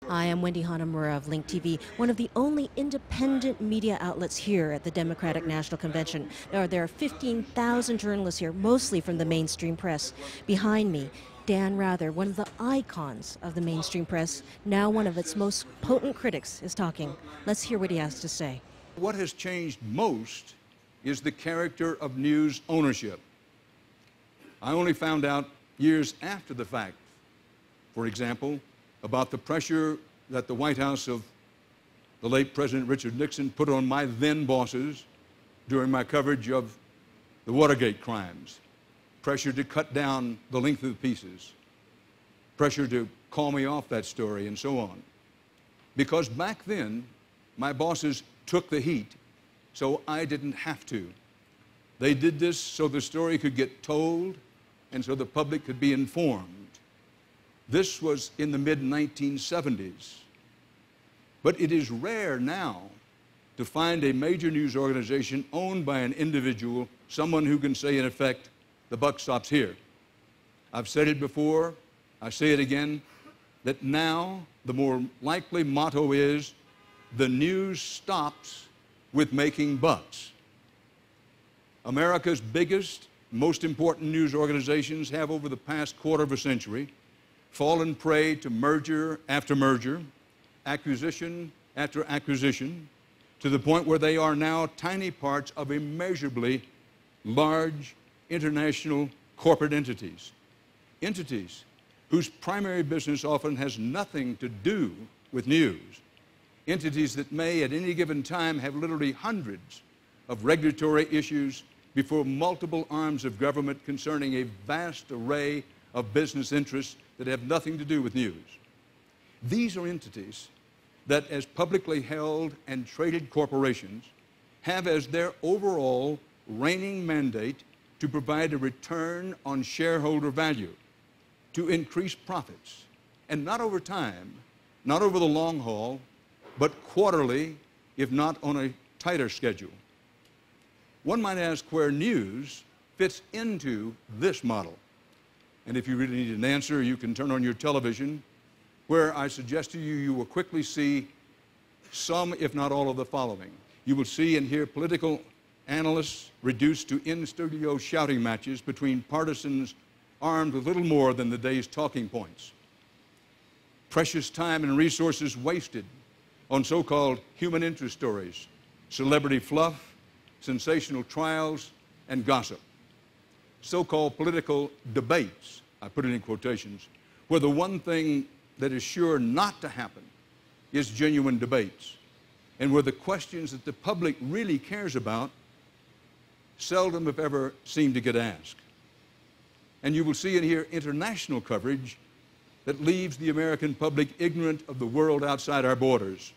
I am Wendy Hanamura of Link TV, one of the only independent media outlets here at the Democratic National Convention. There are 15,000 journalists here, mostly from the mainstream press. Behind me, Dan Rather, one of the icons of the mainstream press, now one of its most potent critics, is talking. Let's hear what he has to say. What has changed most is the character of news ownership. I only found out years after the fact, for example, about the pressure that the White House of the late President Richard Nixon put on my then bosses during my coverage of the Watergate crimes. Pressure to cut down the length of the pieces, pressure to call me off that story, and so on. Because back then, my bosses took the heat, so I didn't have to. They did this so the story could get told and so the public could be informed. This was in the mid-1970s. But it is rare now to find a major news organization owned by an individual, someone who can say, in effect, the buck stops here. I've said it before, I say it again, that now the more likely motto is, the news stops with making bucks. America's biggest, most important news organizations have, over the past quarter of a century, fallen prey to merger after merger, acquisition after acquisition, to the point where they are now tiny parts of immeasurably large international corporate entities. Entities whose primary business often has nothing to do with news. Entities that may at any given time have literally hundreds of regulatory issues before multiple arms of government concerning a vast array of business interests that have nothing to do with news. These are entities that, as publicly held and traded corporations, have as their overall reigning mandate to provide a return on shareholder value, to increase profits, and not over time, not over the long haul, but quarterly, if not on a tighter schedule. One might ask where news fits into this model. And if you really need an answer, you can turn on your television, where I suggest to you, you will quickly see some, if not all, of the following. You will see and hear political analysts reduced to in-studio shouting matches between partisans armed with little more than the day's talking points. Precious time and resources wasted on so-called human interest stories, celebrity fluff, sensational trials, and gossip. So-called political debates, I put it in quotations, where the one thing that is sure not to happen is genuine debates, and where the questions that the public really cares about seldom, if ever, seem to get asked. And you will see and hear international coverage that leaves the American public ignorant of the world outside our borders,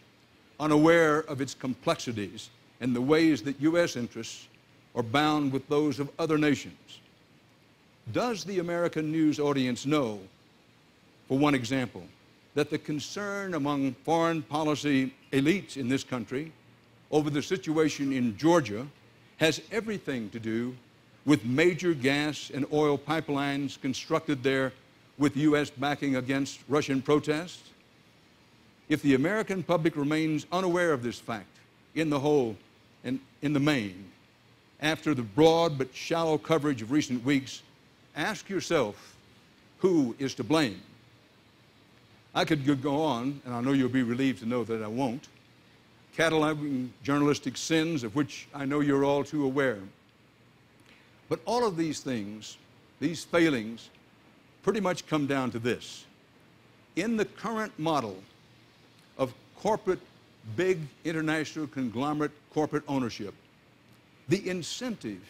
unaware of its complexities and the ways that U.S. interests are bound with those of other nations. Does the American news audience know, for one example, that the concern among foreign policy elites in this country over the situation in Georgia has everything to do with major gas and oil pipelines constructed there with U.S. backing against Russian protests? If the American public remains unaware of this fact, in the whole and in the main, after the broad but shallow coverage of recent weeks, ask yourself, who is to blame? I could go on, and I know you'll be relieved to know that I won't, cataloging journalistic sins of which I know you're all too aware. But all of these things, these failings, pretty much come down to this. In the current model of corporate, big international conglomerate corporate ownership, the incentive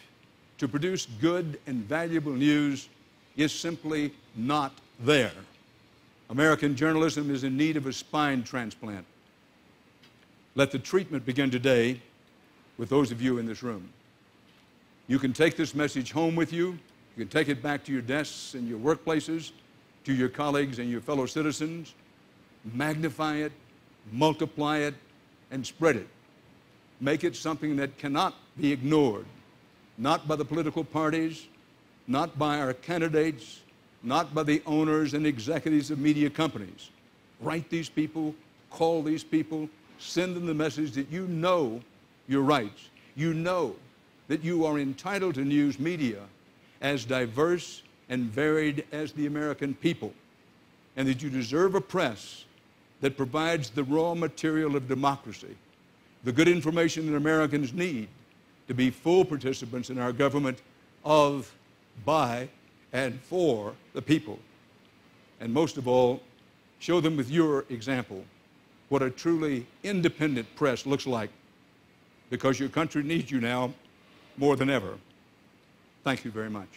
to produce good and valuable news is simply not there. American journalism is in need of a spine transplant. Let the treatment begin today with those of you in this room. You can take this message home with you. You can take it back to your desks and your workplaces, to your colleagues and your fellow citizens. Magnify it, multiply it, and spread it. Make it something that cannot be ignored, not by the political parties, not by our candidates, not by the owners and executives of media companies, write these people, call these people, send them the message that you know your rights. You know that you are entitled to news media as diverse and varied as the American people, and that you deserve a press that provides the raw material of democracy, the good information that Americans need to be full participants in our government of, by, and for the people. And most of all, show them with your example what a truly independent press looks like, because your country needs you now more than ever. Thank you very much.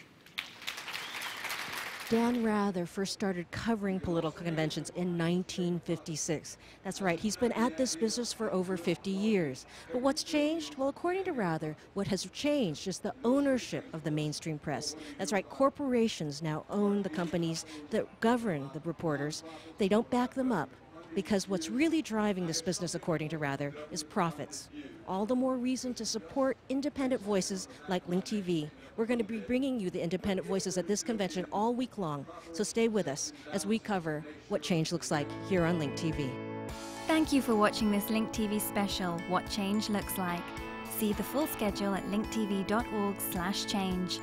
Dan Rather first started covering political conventions in 1956. That's right, he's been at this business for over 50 years. But what's changed? Well, according to Rather, what has changed is the ownership of the mainstream press. That's right, corporations now own the companies that govern the reporters. They don't back them up, because what's really driving this business, according to Rather, is profits. All the more reason to support independent voices like Link TV. We're going to be bringing you the independent voices at this convention all week long, so stay with us as we cover what change looks like here on Link TV. Thank you for watching this Link TV special, What Change Looks Like. See the full schedule at linktv.org/change.